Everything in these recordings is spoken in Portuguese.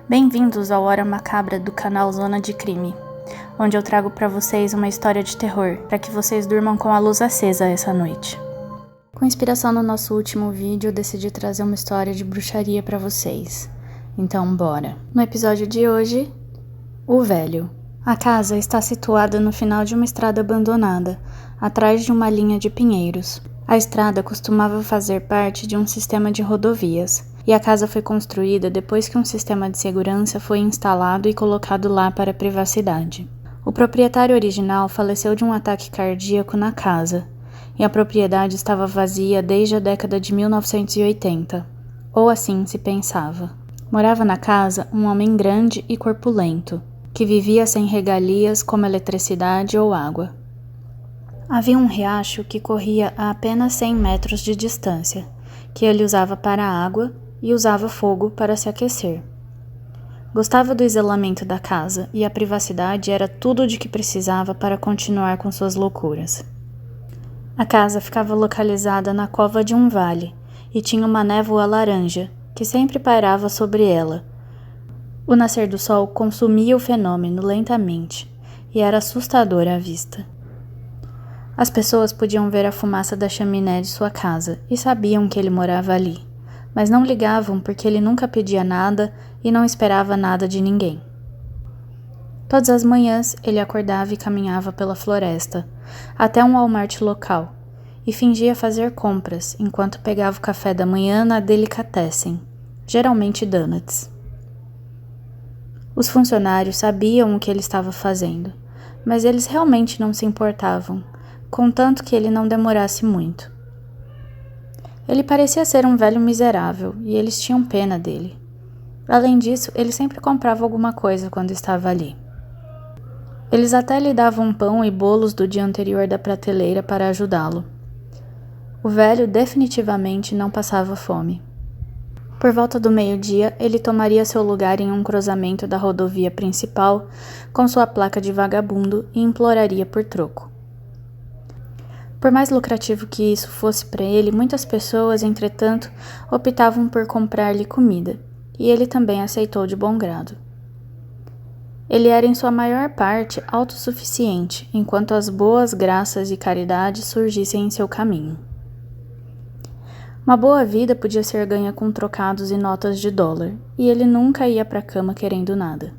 Bem-vindos ao Hora Macabra do canal Zona de Crime, onde eu trago para vocês uma história de terror, para que vocês durmam com a luz acesa essa noite. Com inspiração no nosso último vídeo, eu decidi trazer uma história de bruxaria para vocês. Então, bora! No episódio de hoje, o velho. A casa está situada no final de uma estrada abandonada, atrás de uma linha de pinheiros. A estrada costumava fazer parte de um sistema de rodovias, e a casa foi construída depois que um sistema de segurança foi instalado e colocado lá para privacidade. O proprietário original faleceu de um ataque cardíaco na casa, e a propriedade estava vazia desde a década de 1980, ou assim se pensava. Morava na casa um homem grande e corpulento, que vivia sem regalias como eletricidade ou água. Havia um riacho que corria a apenas 100 metros de distância, que ele usava para a água e usava fogo para se aquecer. Gostava do isolamento da casa e a privacidade era tudo de que precisava para continuar com suas loucuras. A casa ficava localizada na cova de um vale e tinha uma névoa laranja que sempre pairava sobre ela. O nascer do sol consumia o fenômeno lentamente e era assustador à vista. As pessoas podiam ver a fumaça da chaminé de sua casa e sabiam que ele morava ali, mas não ligavam porque ele nunca pedia nada e não esperava nada de ninguém. Todas as manhãs ele acordava e caminhava pela floresta, até um Walmart local, e fingia fazer compras enquanto pegava o café da manhã na delicatessen, geralmente donuts. Os funcionários sabiam o que ele estava fazendo, mas eles realmente não se importavam, contanto que ele não demorasse muito. Ele parecia ser um velho miserável e eles tinham pena dele. Além disso, ele sempre comprava alguma coisa quando estava ali. Eles até lhe davam pão e bolos do dia anterior da prateleira para ajudá-lo. O velho definitivamente não passava fome. Por volta do meio-dia, ele tomaria seu lugar em um cruzamento da rodovia principal com sua placa de vagabundo e imploraria por troco. Por mais lucrativo que isso fosse para ele, muitas pessoas, entretanto, optavam por comprar-lhe comida, e ele também aceitou de bom grado. Ele era em sua maior parte autossuficiente, enquanto as boas graças e caridade surgissem em seu caminho. Uma boa vida podia ser ganha com trocados e notas de dólar, e ele nunca ia para a cama querendo nada.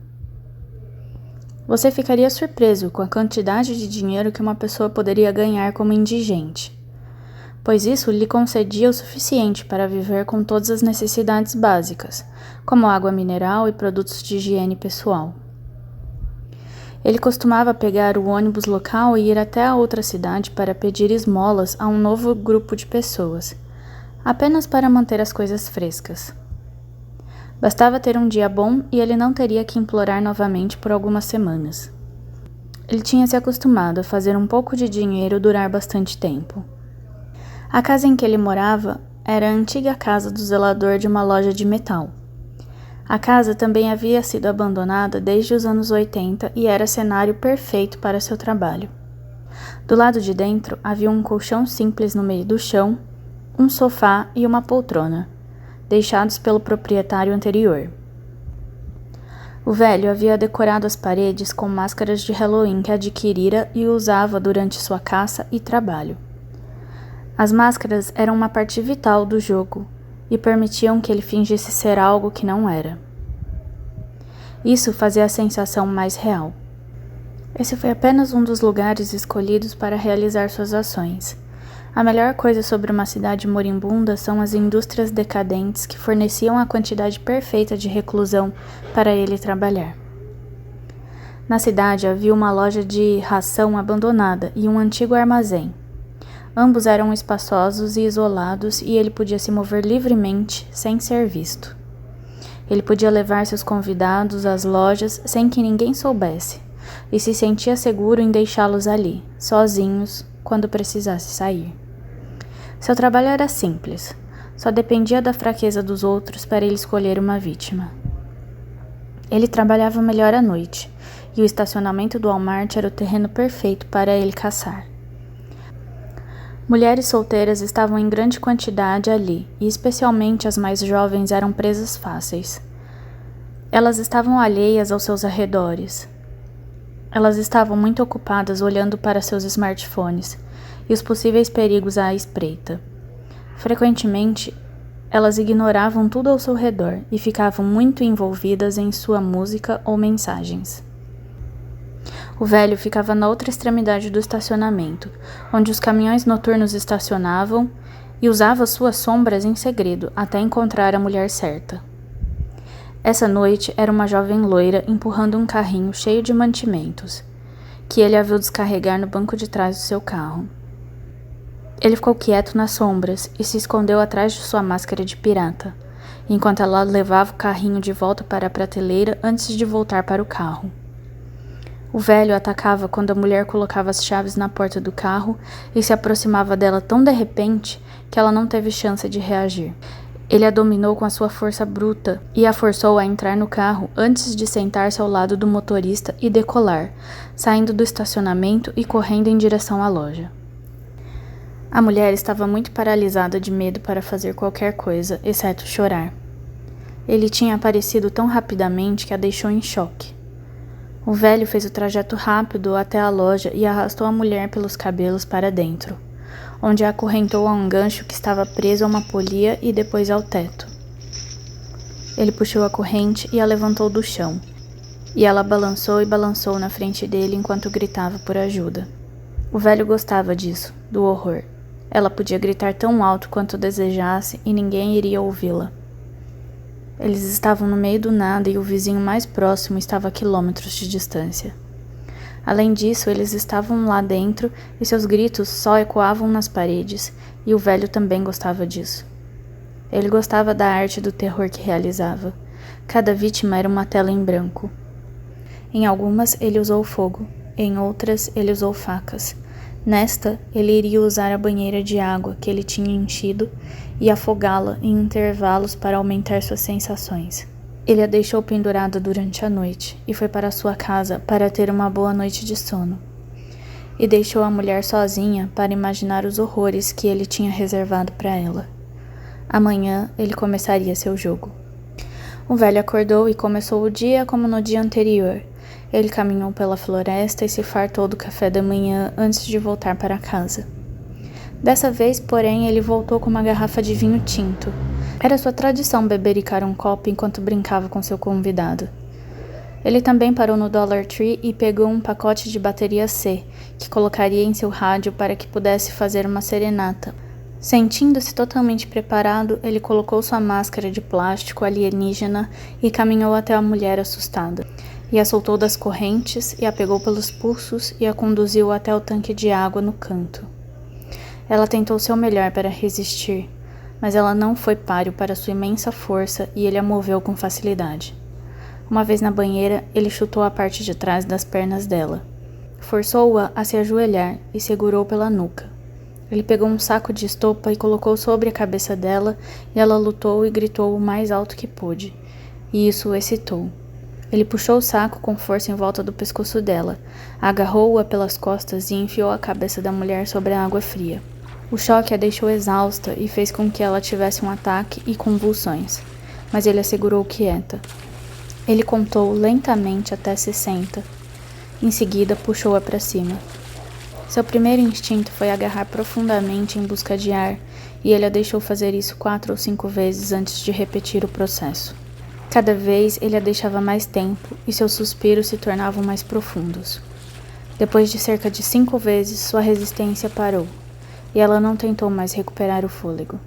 Você ficaria surpreso com a quantidade de dinheiro que uma pessoa poderia ganhar como indigente, pois isso lhe concedia o suficiente para viver com todas as necessidades básicas, como água mineral e produtos de higiene pessoal. Ele costumava pegar o ônibus local e ir até a outra cidade para pedir esmolas a um novo grupo de pessoas, apenas para manter as coisas frescas. Bastava ter um dia bom e ele não teria que implorar novamente por algumas semanas. Ele tinha se acostumado a fazer um pouco de dinheiro durar bastante tempo. A casa em que ele morava era a antiga casa do zelador de uma loja de metal. A casa também havia sido abandonada desde os anos 80 e era cenário perfeito para seu trabalho. Do lado de dentro havia um colchão simples no meio do chão, um sofá e uma poltrona, deixados pelo proprietário anterior. O velho havia decorado as paredes com máscaras de Halloween que adquirira e usava durante sua caça e trabalho. As máscaras eram uma parte vital do jogo e permitiam que ele fingisse ser algo que não era. Isso fazia a sensação mais real. Esse foi apenas um dos lugares escolhidos para realizar suas ações. A melhor coisa sobre uma cidade moribunda são as indústrias decadentes que forneciam a quantidade perfeita de reclusão para ele trabalhar. Na cidade havia uma loja de ração abandonada e um antigo armazém. Ambos eram espaçosos e isolados e ele podia se mover livremente sem ser visto. Ele podia levar seus convidados às lojas sem que ninguém soubesse e se sentia seguro em deixá-los ali, sozinhos, quando precisasse sair. Seu trabalho era simples, só dependia da fraqueza dos outros para ele escolher uma vítima. Ele trabalhava melhor à noite, e o estacionamento do Walmart era o terreno perfeito para ele caçar. Mulheres solteiras estavam em grande quantidade ali, e especialmente as mais jovens eram presas fáceis. Elas estavam alheias aos seus arredores. Elas estavam muito ocupadas olhando para seus smartphones e os possíveis perigos à espreita. Frequentemente, elas ignoravam tudo ao seu redor e ficavam muito envolvidas em sua música ou mensagens. O velho ficava na outra extremidade do estacionamento, onde os caminhões noturnos estacionavam, e usava suas sombras em segredo até encontrar a mulher certa. Essa noite era uma jovem loira empurrando um carrinho cheio de mantimentos, que ele a viu descarregar no banco de trás do seu carro. Ele ficou quieto nas sombras e se escondeu atrás de sua máscara de pirata, enquanto ela levava o carrinho de volta para a prateleira antes de voltar para o carro. O velho atacava quando a mulher colocava as chaves na porta do carro e se aproximava dela tão de repente que ela não teve chance de reagir. Ele a dominou com a sua força bruta e a forçou a entrar no carro antes de sentar-se ao lado do motorista e decolar, saindo do estacionamento e correndo em direção à loja. A mulher estava muito paralisada de medo para fazer qualquer coisa, exceto chorar. Ele tinha aparecido tão rapidamente que a deixou em choque. O velho fez o trajeto rápido até a loja e arrastou a mulher pelos cabelos para dentro, onde a acorrentou a um gancho que estava preso a uma polia e depois ao teto. Ele puxou a corrente e a levantou do chão, e ela balançou e balançou na frente dele enquanto gritava por ajuda. O velho gostava disso, do horror. Ela podia gritar tão alto quanto desejasse e ninguém iria ouvi-la. Eles estavam no meio do nada e o vizinho mais próximo estava a quilômetros de distância. Além disso, eles estavam lá dentro e seus gritos só ecoavam nas paredes, e o velho também gostava disso. Ele gostava da arte do terror que realizava. Cada vítima era uma tela em branco. Em algumas, ele usou fogo, em outras, ele usou facas. Nesta, ele iria usar a banheira de água que ele tinha enchido e afogá-la em intervalos para aumentar suas sensações. Ele a deixou pendurada durante a noite e foi para sua casa para ter uma boa noite de sono. E deixou a mulher sozinha para imaginar os horrores que ele tinha reservado para ela. Amanhã ele começaria seu jogo. O velho acordou e começou o dia como no dia anterior. Ele caminhou pela floresta e se fartou do café da manhã antes de voltar para casa. Dessa vez, porém, ele voltou com uma garrafa de vinho tinto. Era sua tradição bebericar um copo enquanto brincava com seu convidado. Ele também parou no Dollar Tree e pegou um pacote de bateria C, que colocaria em seu rádio para que pudesse fazer uma serenata. Sentindo-se totalmente preparado, ele colocou sua máscara de plástico alienígena e caminhou até a mulher assustada. E a soltou das correntes e a pegou pelos pulsos e a conduziu até o tanque de água no canto. Ela tentou seu melhor para resistir, mas ela não foi páreo para sua imensa força e ele a moveu com facilidade. Uma vez na banheira, ele chutou a parte de trás das pernas dela. Forçou-a a se ajoelhar e segurou pela nuca. Ele pegou um saco de estopa e colocou sobre a cabeça dela e ela lutou e gritou o mais alto que pôde, e isso o excitou. Ele puxou o saco com força em volta do pescoço dela, agarrou-a pelas costas e enfiou a cabeça da mulher sobre a água fria. O choque a deixou exausta e fez com que ela tivesse um ataque e convulsões, mas ele a segurou quieta. Ele contou lentamente até 60. Em seguida, puxou-a para cima. Seu primeiro instinto foi agarrar profundamente em busca de ar, e ele a deixou fazer isso 4 ou 5 vezes antes de repetir o processo. Cada vez ele a deixava mais tempo e seus suspiros se tornavam mais profundos. Depois de cerca de 5 vezes, sua resistência parou, e ela não tentou mais recuperar o fôlego.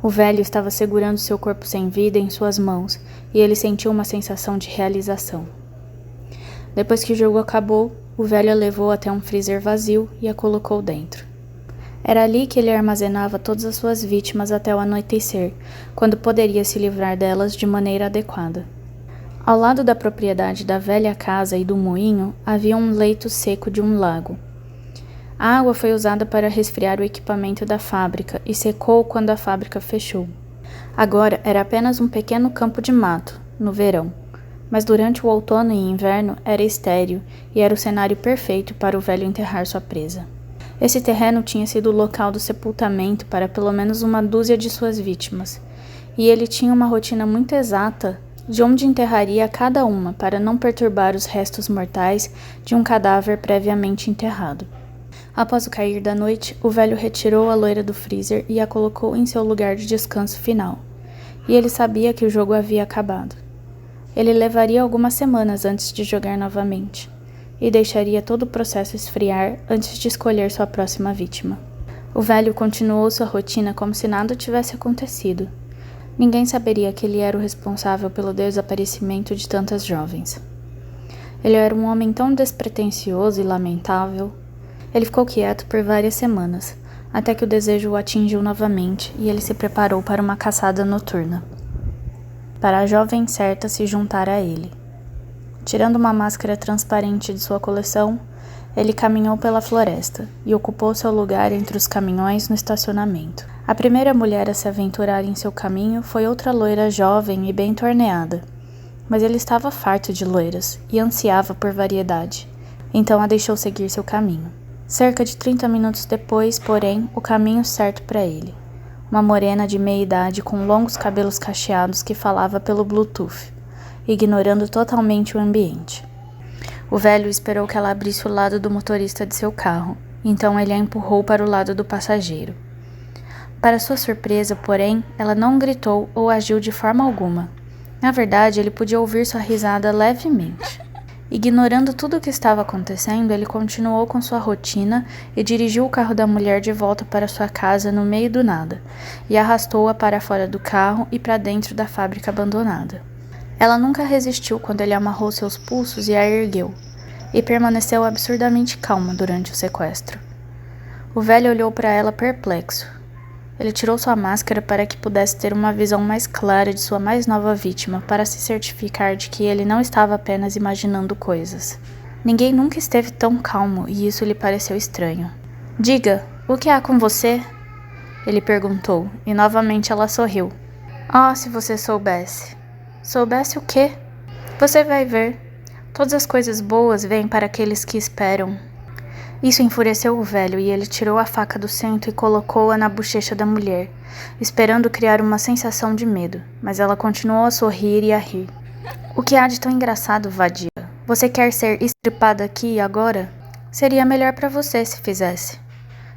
O velho estava segurando seu corpo sem vida em suas mãos, e ele sentiu uma sensação de realização. Depois que o jogo acabou, o velho a levou até um freezer vazio e a colocou dentro. Era ali que ele armazenava todas as suas vítimas até o anoitecer, quando poderia se livrar delas de maneira adequada. Ao lado da propriedade da velha casa e do moinho, havia um leito seco de um lago. A água foi usada para resfriar o equipamento da fábrica e secou quando a fábrica fechou. Agora era apenas um pequeno campo de mato, no verão, mas durante o outono e inverno era estéril e era o cenário perfeito para o velho enterrar sua presa. Esse terreno tinha sido o local do sepultamento para pelo menos uma dúzia de suas vítimas, e ele tinha uma rotina muito exata de onde enterraria cada uma para não perturbar os restos mortais de um cadáver previamente enterrado. Após o cair da noite, o velho retirou a loira do freezer e a colocou em seu lugar de descanso final. E ele sabia que o jogo havia acabado. Ele levaria algumas semanas antes de jogar novamente, e deixaria todo o processo esfriar antes de escolher sua próxima vítima. O velho continuou sua rotina como se nada tivesse acontecido. Ninguém saberia que ele era o responsável pelo desaparecimento de tantas jovens. Ele era um homem tão despretensioso e lamentável. Ele ficou quieto por várias semanas, até que o desejo o atingiu novamente e ele se preparou para uma caçada noturna. Para a jovem certa se juntar a ele. Tirando uma máscara transparente de sua coleção, ele caminhou pela floresta e ocupou seu lugar entre os caminhões no estacionamento. A primeira mulher a se aventurar em seu caminho foi outra loira jovem e bem torneada, mas ele estava farto de loiras e ansiava por variedade, então a deixou seguir seu caminho. Cerca de 30 minutos depois, porém, o caminho certo para ele. Uma morena de meia idade com longos cabelos cacheados que falava pelo Bluetooth, ignorando totalmente o ambiente. O velho esperou que ela abrisse o lado do motorista de seu carro, então ele a empurrou para o lado do passageiro. Para sua surpresa, porém, ela não gritou ou agiu de forma alguma. Na verdade, ele podia ouvir sua risada levemente. Ignorando tudo o que estava acontecendo, ele continuou com sua rotina e dirigiu o carro da mulher de volta para sua casa no meio do nada, e arrastou-a para fora do carro e para dentro da fábrica abandonada. Ela nunca resistiu quando ele amarrou seus pulsos e a ergueu, e permaneceu absurdamente calma durante o sequestro. O velho olhou para ela perplexo. Ele tirou sua máscara para que pudesse ter uma visão mais clara de sua mais nova vítima, para se certificar de que ele não estava apenas imaginando coisas. Ninguém nunca esteve tão calmo e isso lhe pareceu estranho. "Diga, o que há com você?" ele perguntou, e novamente ela sorriu. "Oh, se você soubesse." "Soubesse o quê?" "Você vai ver. Todas as coisas boas vêm para aqueles que esperam." Isso enfureceu o velho e ele tirou a faca do cinto e colocou-a na bochecha da mulher, esperando criar uma sensação de medo, mas ela continuou a sorrir e a rir. "O que há de tão engraçado, vadia? Você quer ser estripada aqui e agora? Seria melhor para você se fizesse.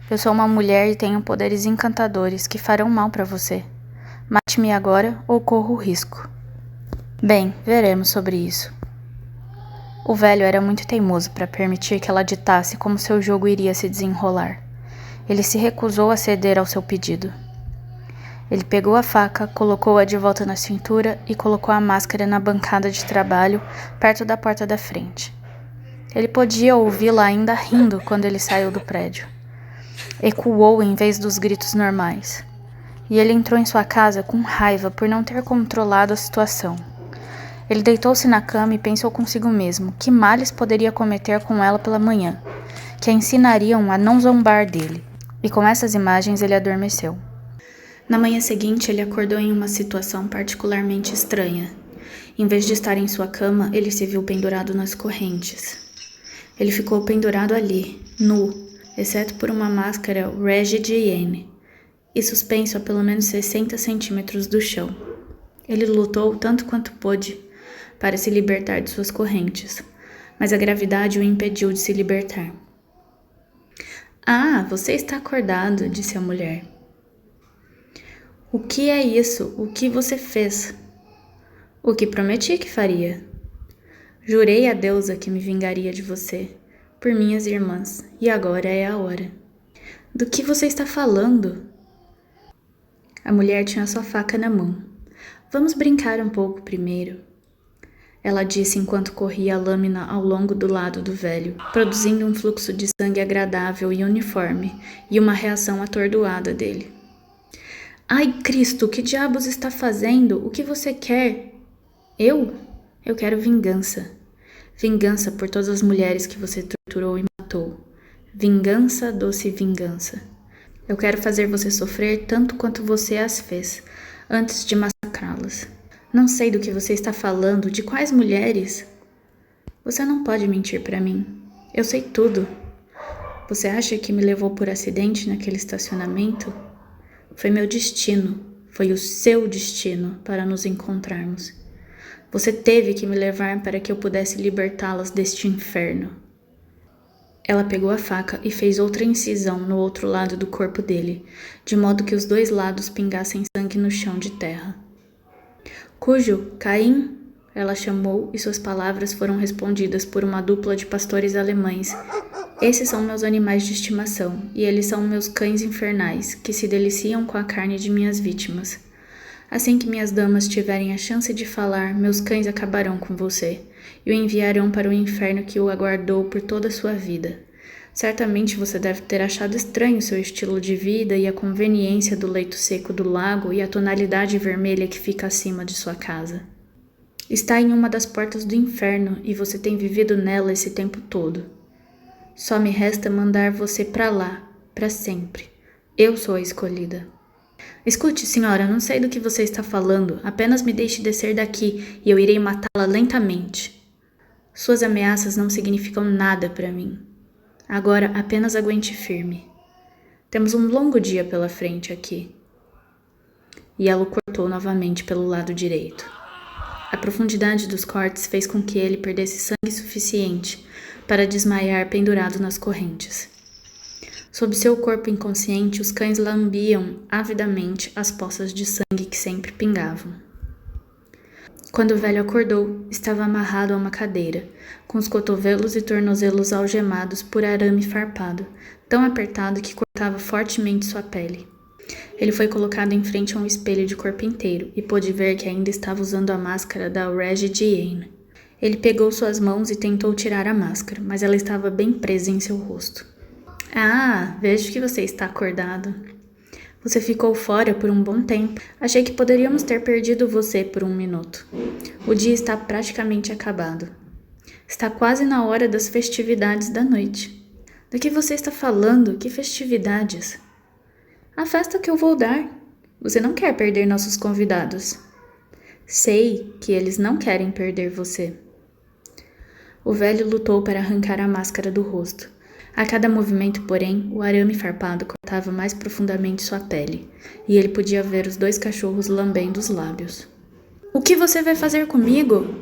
Eu sou uma mulher e tenho poderes encantadores que farão mal para você. Mate-me agora ou corro o risco." "Bem, veremos sobre isso." O velho era muito teimoso para permitir que ela ditasse como seu jogo iria se desenrolar. Ele se recusou a ceder ao seu pedido. Ele pegou a faca, colocou-a de volta na cintura e colocou a máscara na bancada de trabalho, perto da porta da frente. Ele podia ouvi-la ainda rindo quando ele saiu do prédio. Ecoou em vez dos gritos normais. E ele entrou em sua casa com raiva por não ter controlado a situação. Ele deitou-se na cama e pensou consigo mesmo que males poderia cometer com ela pela manhã, que a ensinariam a não zombar dele, e com essas imagens ele adormeceu. Na manhã seguinte, ele acordou em uma situação particularmente estranha. Em vez de estar em sua cama, ele se viu pendurado nas correntes. Ele ficou pendurado ali, nu, exceto por uma máscara Reggie de hiene, e suspenso a pelo menos 60 centímetros do chão. Ele lutou tanto quanto pôde para se libertar de suas correntes, mas a gravidade o impediu de se libertar. "Ah, você está acordado", disse a mulher. "O que é isso? O que você fez?" "O que prometi que faria. Jurei à deusa que me vingaria de você, por minhas irmãs, e agora é a hora." "Do que você está falando?" A mulher tinha sua faca na mão. "Vamos brincar um pouco primeiro," ela disse enquanto corria a lâmina ao longo do lado do velho, produzindo um fluxo de sangue agradável e uniforme, e uma reação atordoada dele. "Ai, Cristo, que diabos está fazendo? O que você quer?" "Eu? Eu quero vingança. Vingança por todas as mulheres que você torturou e matou. Vingança, doce vingança. Eu quero fazer você sofrer tanto quanto você as fez, antes de massacrá-las." "Não sei do que você está falando. De quais mulheres?" "Você não pode mentir para mim. Eu sei tudo. Você acha que me levou por acidente naquele estacionamento? Foi meu destino. Foi o seu destino para nos encontrarmos. Você teve que me levar para que eu pudesse libertá-las deste inferno. Ela pegou a faca e fez outra incisão no outro lado do corpo dele, de modo que os dois lados pingassem sangue no chão de terra. Cujo, Caim, ela chamou, e suas palavras foram respondidas por uma dupla de pastores alemães. Esses são meus animais de estimação, e eles são meus cães infernais, que se deliciam com a carne de minhas vítimas. Assim que minhas damas tiverem a chance de falar, meus cães acabarão com você, e o enviarão para o inferno que o aguardou por toda a sua vida. Certamente você deve ter achado estranho seu estilo de vida e a conveniência do leito seco do lago e a tonalidade vermelha que fica acima de sua casa. Está em uma das portas do inferno e você tem vivido nela esse tempo todo. Só me resta mandar você para lá, para sempre. Eu sou a escolhida. Escute, senhora, não sei do que você está falando. Apenas me deixe descer daqui e eu irei matá-la lentamente. Suas ameaças não significam nada para mim. Agora apenas aguente firme. Temos um longo dia pela frente aqui. E ela o cortou novamente pelo lado direito. A profundidade dos cortes fez com que ele perdesse sangue suficiente para desmaiar pendurado nas correntes. Sob seu corpo inconsciente, os cães lambiam avidamente as poças de sangue que sempre pingavam. Quando o velho acordou, estava amarrado a uma cadeira, com os cotovelos e tornozelos algemados por arame farpado, tão apertado que cortava fortemente sua pele. Ele foi colocado em frente a um espelho de corpo inteiro e pôde ver que ainda estava usando a máscara da Reggiane. Ele pegou suas mãos e tentou tirar a máscara, mas ela estava bem presa em seu rosto. Ah, vejo que você está acordado. Você ficou fora por um bom tempo. Achei que poderíamos ter perdido você por um minuto. O dia está praticamente acabado. Está quase na hora das festividades da noite. Do que você está falando? Que festividades? A festa que eu vou dar. Você não quer perder nossos convidados. Sei que eles não querem perder você. O velho lutou para arrancar a máscara do rosto. A cada movimento, porém, o arame farpado cortava mais profundamente sua pele, e ele podia ver os dois cachorros lambendo os lábios. O que você vai fazer comigo?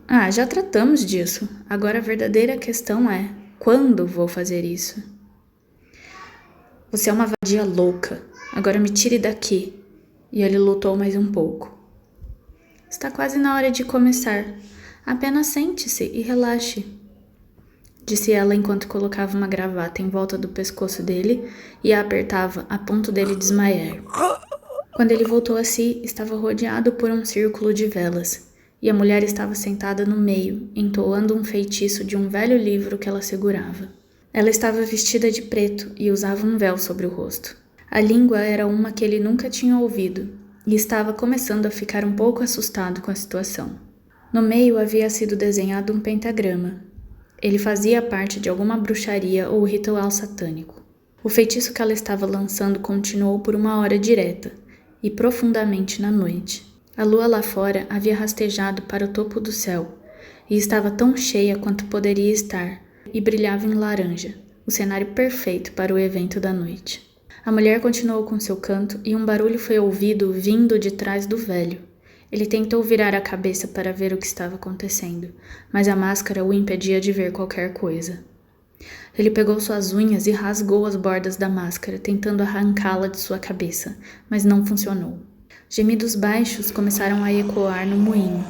Ah, já tratamos disso. Agora a verdadeira questão é, quando vou fazer isso? Você é uma vadia louca. Agora me tire daqui. E ele lutou mais um pouco. Está quase na hora de começar. Apenas sente-se e relaxe, disse ela enquanto colocava uma gravata em volta do pescoço dele e a apertava a ponto dele desmaiar. Quando ele voltou a si, estava rodeado por um círculo de velas, e a mulher estava sentada no meio, entoando um feitiço de um velho livro que ela segurava. Ela estava vestida de preto e usava um véu sobre o rosto. A língua era uma que ele nunca tinha ouvido, e estava começando a ficar um pouco assustado com a situação. No meio havia sido desenhado um pentagrama. Ele fazia parte de alguma bruxaria ou ritual satânico. O feitiço que ela estava lançando continuou por uma hora direta e profundamente na noite. A lua lá fora havia rastejado para o topo do céu e estava tão cheia quanto poderia estar e brilhava em laranja, o cenário perfeito para o evento da noite. A mulher continuou com seu canto e um barulho foi ouvido vindo de trás do velho. Ele tentou virar a cabeça para ver o que estava acontecendo, mas a máscara o impedia de ver qualquer coisa. Ele pegou suas unhas e rasgou as bordas da máscara, tentando arrancá-la de sua cabeça, mas não funcionou. Gemidos baixos começaram a ecoar no moinho,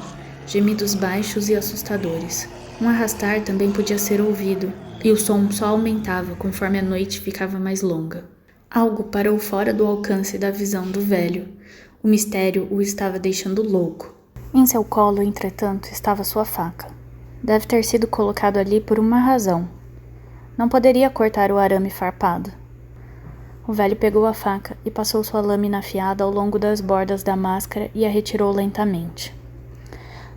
gemidos baixos e assustadores. Um arrastar também podia ser ouvido, e o som só aumentava conforme a noite ficava mais longa. Algo parou fora do alcance da visão do velho. O mistério o estava deixando louco. Em seu colo, entretanto, estava sua faca. Deve ter sido colocado ali por uma razão. Não poderia cortar o arame farpado. O velho pegou a faca e passou sua lâmina afiada ao longo das bordas da máscara e a retirou lentamente.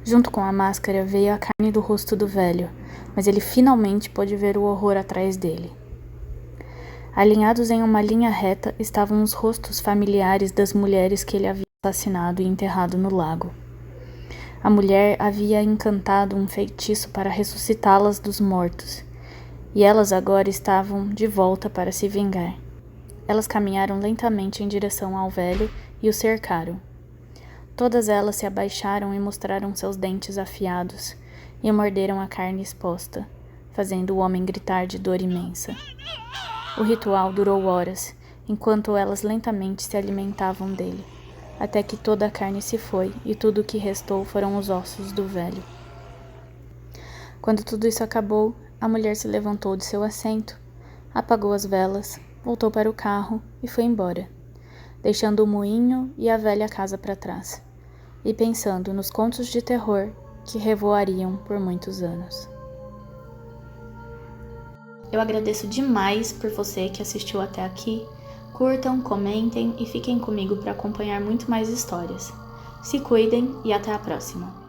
Junto com a máscara veio a carne do rosto do velho, mas ele finalmente pôde ver o horror atrás dele. Alinhados em uma linha reta estavam os rostos familiares das mulheres que ele havia assassinado e enterrado no lago. A mulher havia encantado um feitiço para ressuscitá-las dos mortos, e elas agora estavam de volta para se vingar. Elas caminharam lentamente em direção ao velho e o cercaram. Todas elas se abaixaram e mostraram seus dentes afiados, e morderam a carne exposta, fazendo o homem gritar de dor imensa. O ritual durou horas, enquanto elas lentamente se alimentavam dele, até que toda a carne se foi e tudo o que restou foram os ossos do velho. Quando tudo isso acabou, a mulher se levantou de seu assento, apagou as velas, voltou para o carro e foi embora, deixando o moinho e a velha casa para trás, e pensando nos contos de terror que revoariam por muitos anos. Eu agradeço demais por você que assistiu até aqui. Curtam, comentem e fiquem comigo para acompanhar muito mais histórias. Se cuidem e até a próxima!